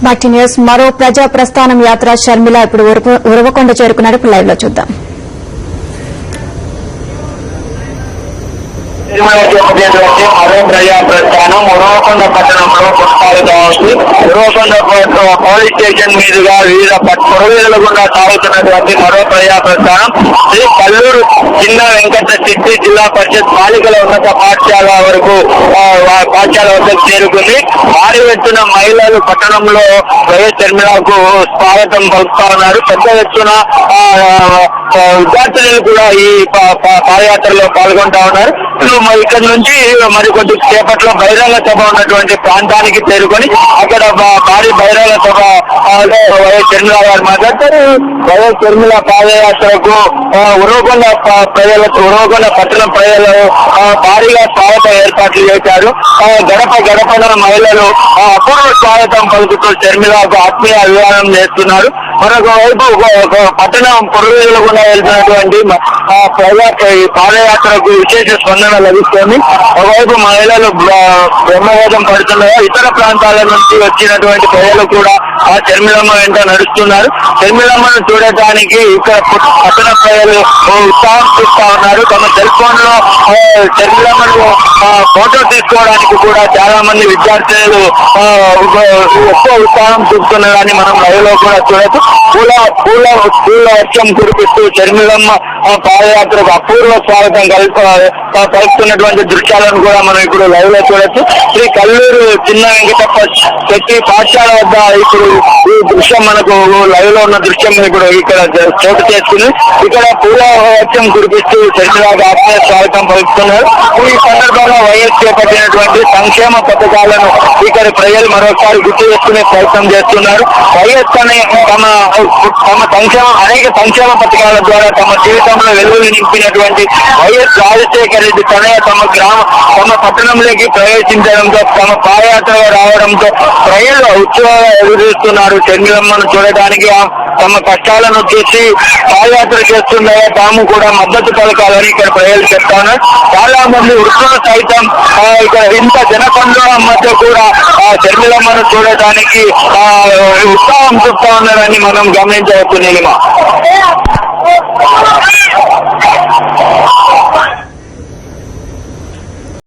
బాక్టీ news మరో ప్రజా ప్రస్థానం యాత్ర షర్మిల ఇప్పుడు ఉరవకొండ చేరుకున్నారు. ఇప్పుడు లైవ్ లో చూద్దాం. మరో ప్రజా ప్రస్థానం ఉరవకొండ పట్టణంలో కొనసాగుతా ఉంది. ఉరవకొండ పోలీస్ స్టేషన్ మీదుగా వివిధ పొరవీధుల గుండా సాగుతున్నటువంటి మరో ప్రజా ప్రస్థానం శ్రీ కల్లూరు చిన్న వెంకట సిట్టి జిల్లా పరిషత్ బాలికల ఉన్నత పాఠశాల వరకు పాఠశాల వద్దకు చేరుకుంది. భారీ ఎత్తున మహిళలు పట్టణంలో వైఎస్ షర్మిలకు స్వాగతం పలుకుతా ఉన్నారు. పెద్ద ఎత్తున విద్యార్థులు కూడా ఈ పాదయాత్రలో పాల్గొంటా ఉన్నారు. ఇక్కడ నుంచి మరికొద్ది సేపట్లో బహిరంగ సభ ఉన్నటువంటి ప్రాంతానికి చేరుకొని అక్కడ భారీ బహిరంగ సభ వైఎస్ షర్మిల గారు మాట్లాడతారు. వైఎస్ షర్మిల పాదయాత్రకు ఉరవకొండ పట్టణ ప్రజలు భారీగా స్వాగతం ఏర్పాట్లు చేశారు. గడప గడపన మహిళలు అపూర్వ స్వాగతం పలుకుతూ షర్మిలకు ఆత్మీయ అభివాదం చేస్తున్నారు. మరొక వైపు పట్టణం పొరుగుల గుండా వెళ్తున్నటువంటి పాదయాత్రకు విశేష స్పందన లభిస్తోంది. ఒకవైపు మహిళలు బ్రహ్మవేదం పడుతున్నారు. ఇతర ప్రాంతాల నుంచి వచ్చినటువంటి ప్రజలు కూడా ఆ షర్మిలమ్మ వెంట నడుస్తున్నారు. షర్మిలమ్మను చూడటానికి ఇక్కడ పట్టణ ప్రజలు ఉత్సాహం చూస్తా ఉన్నారు. తమ సెల్ ఫోన్ లో షర్మిలమ్మను ఫోటో తీసుకోవడానికి కూడా చాలా మంది విద్యార్థులు ఎక్కువ ఉత్సాహం చూపుతున్నారని మనం లైవ్ లో కూడా చూడొచ్చు. పూల వర్షం కురిపిస్తూ షర్మిలమ్మ పాదయాత్రకు అపూర్వ స్వాగతం కలుపుతున్నటువంటి దృశ్యాలను కూడా మనం ఇప్పుడు లైవ్ లో చూడొచ్చు. శ్రీ కల్లూరు చిన్న వెంకటప్ప శెట్టి పాఠశాల వద్ద ఇప్పుడు ఈ దృశ్యం మనకు లైవ్ లో ఉన్న దృశ్యం ఇప్పుడు ఇక్కడ చోటు చేసుకుంది. ఇక్కడ పూల వర్షం కురిపిస్తూ షర్మిలకు ఆత్మీయ స్వాగతం పలుకుతున్నారు. ఈ సందర్భంగా వైఎస్ చేపట్టినటువంటి సంక్షేమ పథకాలను ఇక్కడ ప్రజలు మరోసారి గుర్తు చేసుకునే ప్రయత్నం చేస్తున్నారు. వైఎస్ అనే అనేక సంక్షేమ పథకాల ద్వారా తమ జీవితంలో వెలుగులు నింపినటువంటి వైఎస్ రాజశేఖర రెడ్డి తమ పట్టణంలోకి ప్రవేశించడంతో తమ పాదయాత్రగా రావడంతో ప్రజలు ఉత్సవాలు ఎదురుస్తున్నారు. షర్మిలమ్మను చూడటానికి తమ కష్టాలను చూసి పాదయాత్ర చేస్తున్నాయో తాము కూడా మద్దతు పలకాలని ఇక్కడ ప్రజలు చెప్తాను. చాలా మంది వృద్ధులు సైతం ఇక్కడ ఇంత జనసంద్రోహం మధ్య కూడా షర్మిలమ్మను చూడటానికి ఉత్సాహం చూపుతా ఉన్నారని మనం గమనించవచ్చు. నీలిమ